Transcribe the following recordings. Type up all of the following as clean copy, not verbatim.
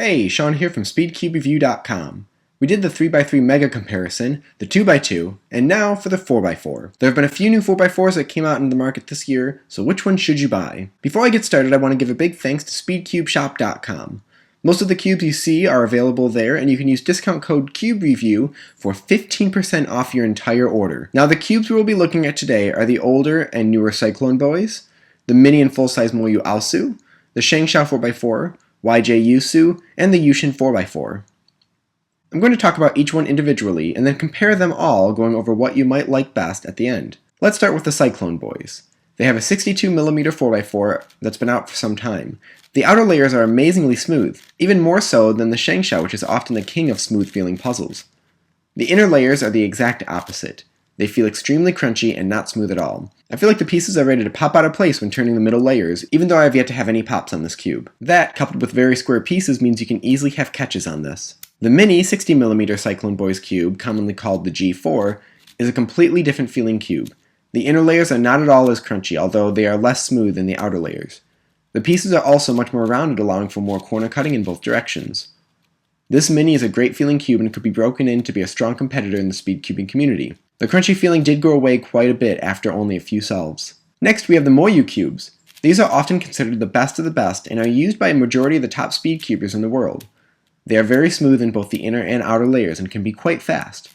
Hey, Sean here from SpeedCubeReview.com. We did the 3x3 Mega comparison, the 2x2, and now for the 4x4. There have been a few new 4x4s that came out into the market this year, so which one should you buy? Before I get started, I want to give a big thanks to SpeedCubeShop.com. Most of the cubes you see are available there, and you can use discount code CUBEREVIEW for 15% off your entire order. Now, the cubes we will be looking at today are the older and newer Cyclone Boys, the mini and full-size Moyu Aosu, the Shanghai 4x4, YJ Yusu, and the Yushin 4x4. I'm going to talk about each one individually and then compare them all, going over what you might like best at the end. Let's start with the Cyclone Boys. They have a 62mm 4x4 that's been out for some time. The outer layers are amazingly smooth, even more so than the Shanghai, which is often the king of smooth-feeling puzzles. The inner layers are the exact opposite. They feel extremely crunchy and not smooth at all. I feel like the pieces are ready to pop out of place when turning the middle layers, even though I have yet to have any pops on this cube. That, coupled with very square pieces, means you can easily have catches on this. The mini 60mm Cyclone Boys cube, commonly called the G4, is a completely different feeling cube. The inner layers are not at all as crunchy, although they are less smooth than the outer layers. The pieces are also much more rounded, allowing for more corner cutting in both directions. This mini is a great feeling cube and could be broken in to be a strong competitor in the speed cubing community. The crunchy feeling did go away quite a bit after only a few solves. Next, we have the Moyu cubes. These are often considered the best of the best and are used by a majority of the top speed cubers in the world. They are very smooth in both the inner and outer layers and can be quite fast.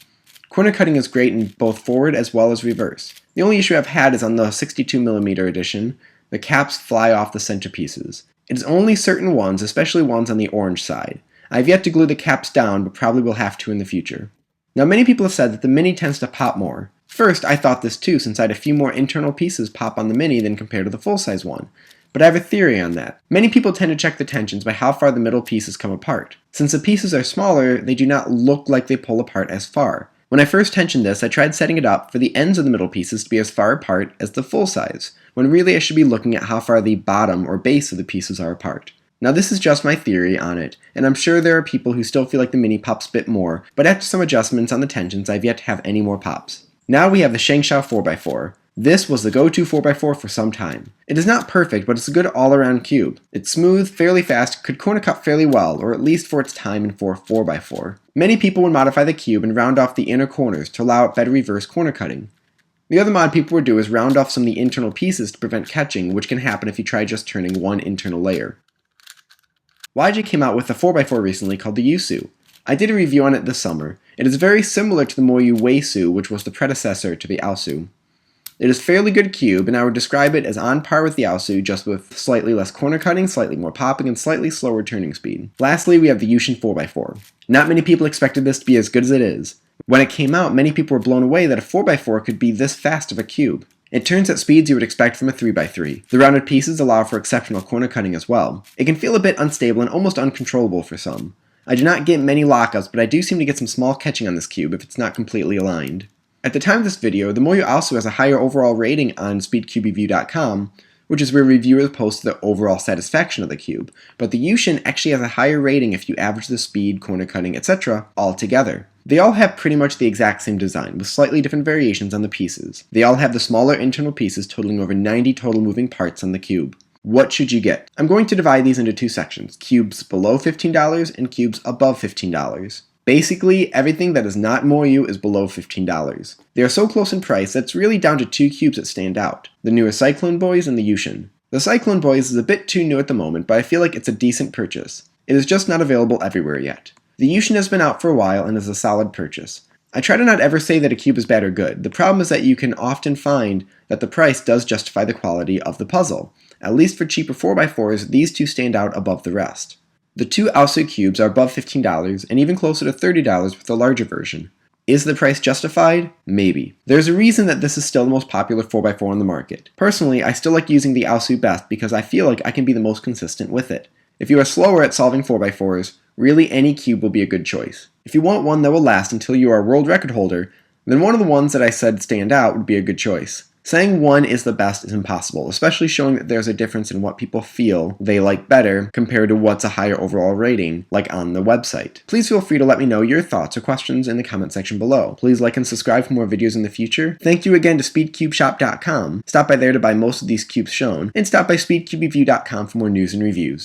Corner cutting is great in both forward as well as reverse. The only issue I've had is on the 62mm edition. The caps fly off the centerpieces. It is only certain ones, especially ones on the orange side. I have yet to glue the caps down, but probably will have to in the future. Now, many people have said that the mini tends to pop more. First, I thought this too, since I had a few more internal pieces pop on the mini than compared to the full-size one. But I have a theory on that. Many people tend to check the tensions by how far the middle pieces come apart. Since the pieces are smaller, they do not look like they pull apart as far. When I first tensioned this, I tried setting it up for the ends of the middle pieces to be as far apart as the full size, when really I should be looking at how far the bottom or base of the pieces are apart. Now, this is just my theory on it, and I'm sure there are people who still feel like the mini pops a bit more, but after some adjustments on the tensions, I've yet to have any more pops. Now we have the Shanghai 4x4. This was the go-to 4x4 for some time. It is not perfect, but it's a good all-around cube. It's smooth, fairly fast, could corner cut fairly well, or at least for its time and for a 4x4. Many people would modify the cube and round off the inner corners to allow it better reverse corner cutting. The other mod people would do is round off some of the internal pieces to prevent catching, which can happen if you try just turning one internal layer. YJ came out with a 4x4 recently called the Yusu. I did a review on it this summer. It is very similar to the Moyu Weisu, which was the predecessor to the Aosu. It is a fairly good cube, and I would describe it as on par with the Aosu, just with slightly less corner cutting, slightly more popping, and slightly slower turning speed. Lastly, we have the Yushin 4x4. Not many people expected this to be as good as it is. When it came out, many people were blown away that a 4x4 could be this fast of a cube. It turns at speeds you would expect from a 3x3. The rounded pieces allow for exceptional corner cutting as well. It can feel a bit unstable and almost uncontrollable for some. I do not get many lockups, but I do seem to get some small catching on this cube if it's not completely aligned. At the time of this video, the Moyu also has a higher overall rating on SpeedCubeReview.com, which is where reviewers post the overall satisfaction of the cube, but the Yushin actually has a higher rating if you average the speed, corner cutting, etc. all together. They all have pretty much the exact same design, with slightly different variations on the pieces. They all have the smaller internal pieces totaling over 90 total moving parts on the cube. What should you get? I'm going to divide these into two sections, cubes below $15 and cubes above $15. Basically, everything that is not Moyu is below $15. They are so close in price that it's really down to two cubes that stand out, the newer Cyclone Boys and the Yushin. The Cyclone Boys is a bit too new at the moment, but I feel like it's a decent purchase. It is just not available everywhere yet. The Yushin has been out for a while and is a solid purchase. I try to not ever say that a cube is bad or good. The problem is that you can often find that the price does justify the quality of the puzzle. At least for cheaper 4x4s, these two stand out above the rest. The two Aosu cubes are above $15 and even closer to $30 with the larger version. Is the price justified? Maybe. There's a reason that this is still the most popular 4x4 on the market. Personally, I still like using the Aosu best because I feel like I can be the most consistent with it. If you are slower at solving 4x4s, really any cube will be a good choice. If you want one that will last until you are a world record holder, then one of the ones that I said stand out would be a good choice. Saying one is the best is impossible, especially showing that there's a difference in what people feel they like better compared to what's a higher overall rating, like on the website. Please feel free to let me know your thoughts or questions in the comment section below. Please like and subscribe for more videos in the future. Thank you again to SpeedCubeShop.com. Stop by there to buy most of these cubes shown, and stop by SpeedCubeReview.com for more news and reviews.